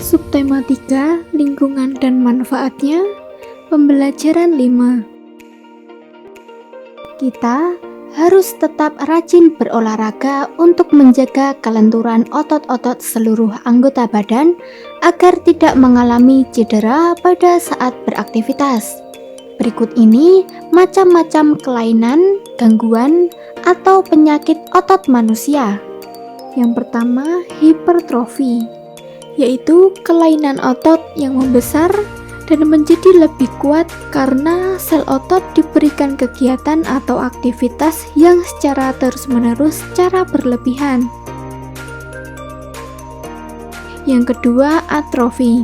Subtema 3, lingkungan dan manfaatnya. Pembelajaran 5. Kita harus tetap rajin berolahraga untuk menjaga kelenturan otot-otot seluruh anggota badan agar tidak mengalami cedera pada saat beraktivitas. Berikut ini macam-macam kelainan, gangguan, atau penyakit otot manusia. Yang pertama, hipertrofi, yaitu kelainan otot yang membesar dan menjadi lebih kuat karena sel otot diberikan kegiatan atau aktivitas yang secara terus-menerus secara berlebihan. Yang kedua, atrofi,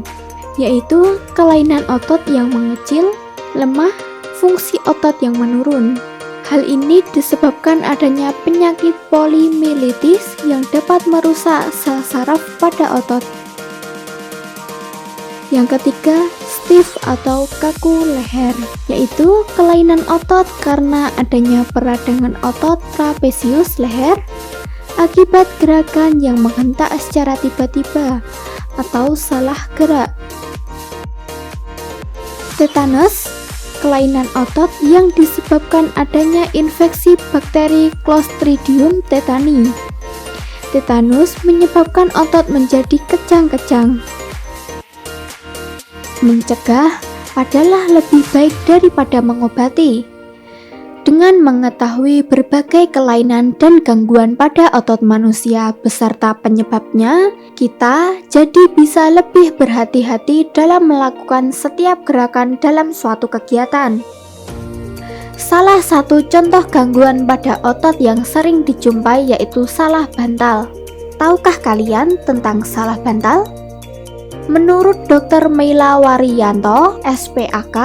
yaitu kelainan otot yang mengecil, lemah, fungsi otot yang menurun. Hal ini disebabkan adanya penyakit polimielitis yang dapat merusak sel saraf pada otot. Yang ketiga, stiff atau kaku leher, yaitu kelainan otot karena adanya peradangan otot trapesius leher akibat gerakan yang menghentak secara tiba-tiba atau salah gerak. Tetanus, kelainan otot yang disebabkan adanya infeksi bakteri Clostridium tetani. Tetanus menyebabkan otot menjadi kejang-kejang. Mencegah adalah lebih baik daripada mengobati. Dengan mengetahui berbagai kelainan dan gangguan pada otot manusia beserta penyebabnya, kita jadi bisa lebih berhati-hati dalam melakukan setiap gerakan dalam suatu kegiatan. Salah satu contoh gangguan pada otot yang sering dijumpai yaitu salah bantal. Tahukah kalian tentang salah bantal? Menurut Dr. Meila Waryanto, SPAK,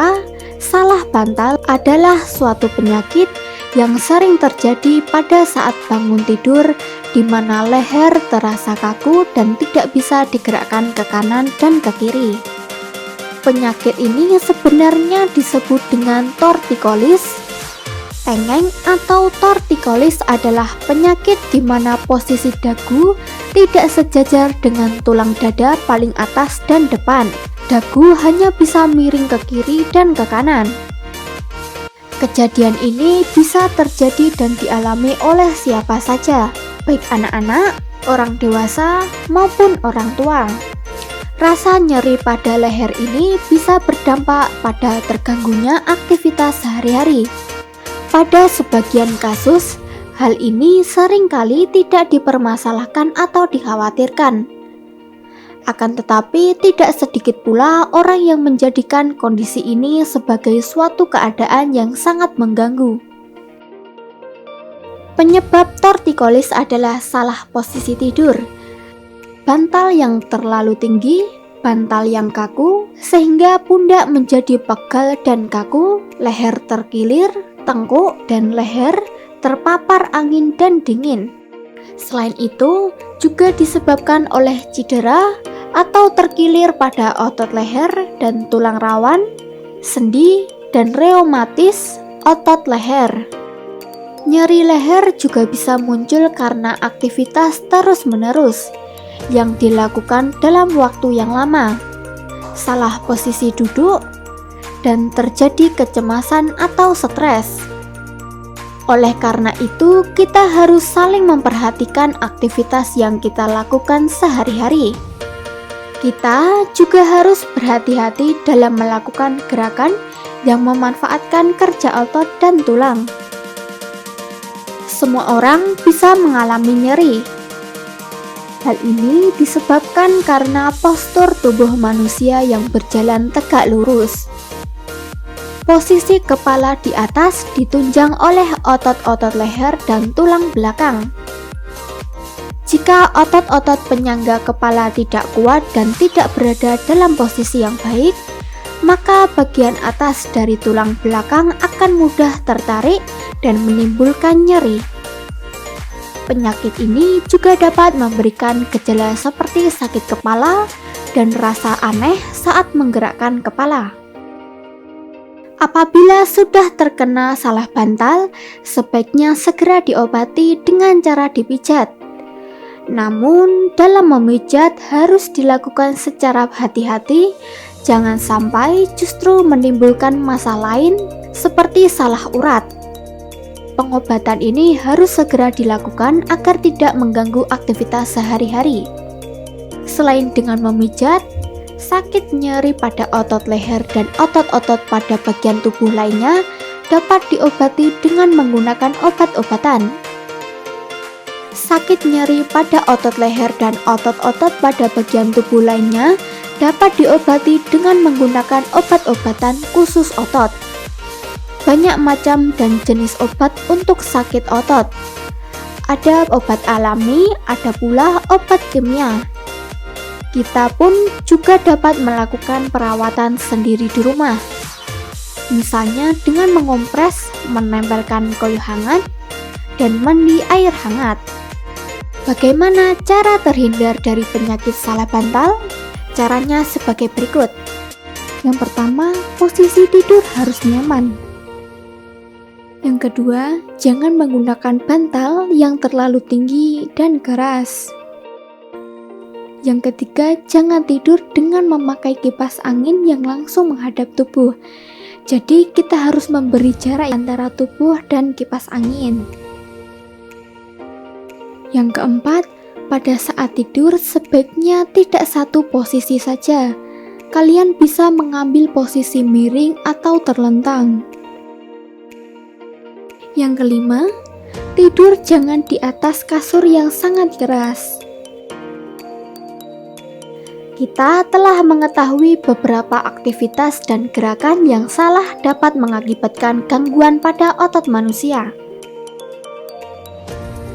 salah bantal adalah suatu penyakit yang sering terjadi pada saat bangun tidur di mana leher terasa kaku dan tidak bisa digerakkan ke kanan dan ke kiri. Penyakit ini sebenarnya disebut dengan tortikolis. Tengeng atau tortikolis adalah penyakit di mana posisi dagu tidak sejajar dengan tulang dada paling atas dan depan. Dagu hanya bisa miring ke kiri dan ke kanan. Kejadian ini bisa terjadi dan dialami oleh siapa saja, baik anak-anak, orang dewasa, maupun orang tua. Rasa nyeri pada leher ini bisa berdampak pada terganggunya aktivitas sehari-hari. Pada sebagian kasus, hal ini seringkali tidak dipermasalahkan atau dikhawatirkan. Akan tetapi, tidak sedikit pula orang yang menjadikan kondisi ini sebagai suatu keadaan yang sangat mengganggu. Penyebab tortikolis adalah salah posisi tidur, bantal yang terlalu tinggi, bantal yang kaku, sehingga pundak menjadi pegal dan kaku, leher terkilir, tengkuk dan leher terpapar angin dan dingin. Selain itu, juga disebabkan oleh cedera atau terkilir pada otot leher dan tulang rawan, sendi, dan reumatis otot leher. Nyeri leher juga bisa muncul karena aktivitas terus-menerus yang dilakukan dalam waktu yang lama, salah posisi duduk, dan terjadi kecemasan atau stres. Oleh karena itu, kita harus saling memperhatikan aktivitas yang kita lakukan sehari-hari. Kita juga harus berhati-hati dalam melakukan gerakan yang memanfaatkan kerja otot dan tulang. Semua orang bisa mengalami nyeri. Hal ini disebabkan karena postur tubuh manusia yang berjalan tegak lurus. Posisi kepala di atas ditunjang oleh otot-otot leher dan tulang belakang. Jika otot-otot penyangga kepala tidak kuat dan tidak berada dalam posisi yang baik, maka bagian atas dari tulang belakang akan mudah tertarik dan menimbulkan nyeri. Penyakit ini juga dapat memberikan gejala seperti sakit kepala dan rasa aneh saat menggerakkan kepala. Apabila sudah terkena salah bantal, sebaiknya segera diobati dengan cara dipijat. Namun, dalam memijat harus dilakukan secara hati-hati, jangan sampai justru menimbulkan masalah lain seperti salah urat. Pengobatan ini harus segera dilakukan agar tidak mengganggu aktivitas sehari-hari. Selain dengan memijat, sakit nyeri pada otot leher dan otot-otot pada bagian tubuh lainnya dapat diobati dengan menggunakan obat-obatan. Sakit nyeri pada otot leher dan otot-otot pada bagian tubuh lainnya dapat diobati dengan menggunakan obat-obatan khusus otot. Banyak macam dan jenis obat untuk sakit otot. Ada obat alami, ada pula obat kimia. Kita pun juga dapat melakukan perawatan sendiri di rumah. Misalnya dengan mengompres, menempelkan koyo hangat, dan mandi air hangat. Bagaimana cara terhindar dari penyakit salah bantal? Caranya sebagai berikut. Yang pertama, posisi tidur harus nyaman. Yang kedua, jangan menggunakan bantal yang terlalu tinggi dan keras. Yang ketiga, jangan tidur dengan memakai kipas angin yang langsung menghadap tubuh. Jadi, kita harus memberi jarak antara tubuh dan kipas angin. Yang keempat, pada saat tidur sebaiknya tidak satu posisi saja. Kalian bisa mengambil posisi miring atau terlentang. Yang kelima, tidur jangan di atas kasur yang sangat keras. Kita telah mengetahui beberapa aktivitas dan gerakan yang salah dapat mengakibatkan gangguan pada otot manusia.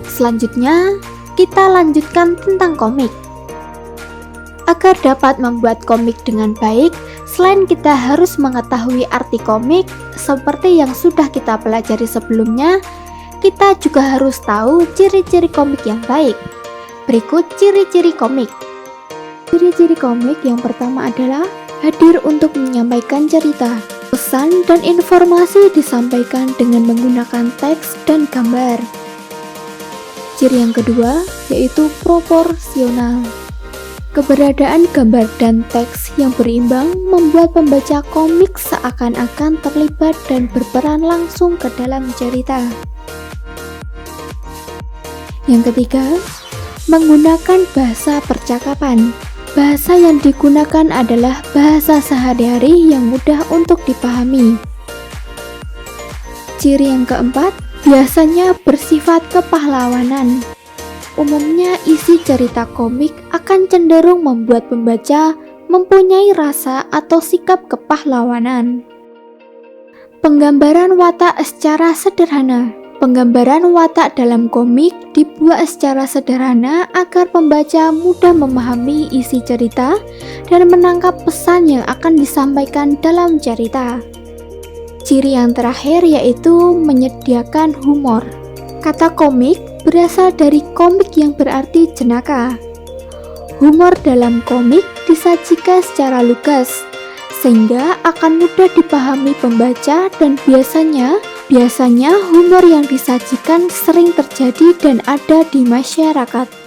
Selanjutnya, kita lanjutkan tentang komik. Agar dapat membuat komik dengan baik, selain kita harus mengetahui arti komik, seperti yang sudah kita pelajari sebelumnya, kita juga harus tahu ciri-ciri komik yang baik. Berikut ciri-ciri komik. Ciri-ciri komik yang pertama adalah hadir untuk menyampaikan cerita. Pesan dan informasi disampaikan dengan menggunakan teks dan gambar. Ciri yang kedua yaitu proporsional. Keberadaan gambar dan teks yang berimbang membuat pembaca komik seakan-akan terlibat dan berperan langsung ke dalam cerita. Yang ketiga, menggunakan bahasa percakapan. Bahasa yang digunakan adalah bahasa sehari-hari yang mudah untuk dipahami. Ciri yang keempat, biasanya bersifat kepahlawanan. Umumnya isi cerita komik akan cenderung membuat pembaca mempunyai rasa atau sikap kepahlawanan. Penggambaran watak secara sederhana. Penggambaran watak dalam komik dibuat secara sederhana agar pembaca mudah memahami isi cerita dan menangkap pesan yang akan disampaikan dalam cerita. Ciri yang terakhir yaitu menyediakan humor. Kata komik berasal dari komik yang berarti jenaka. Humor dalam komik disajikan secara lugas, sehingga akan mudah dipahami pembaca dan biasanya humor yang disajikan sering terjadi dan ada di masyarakat.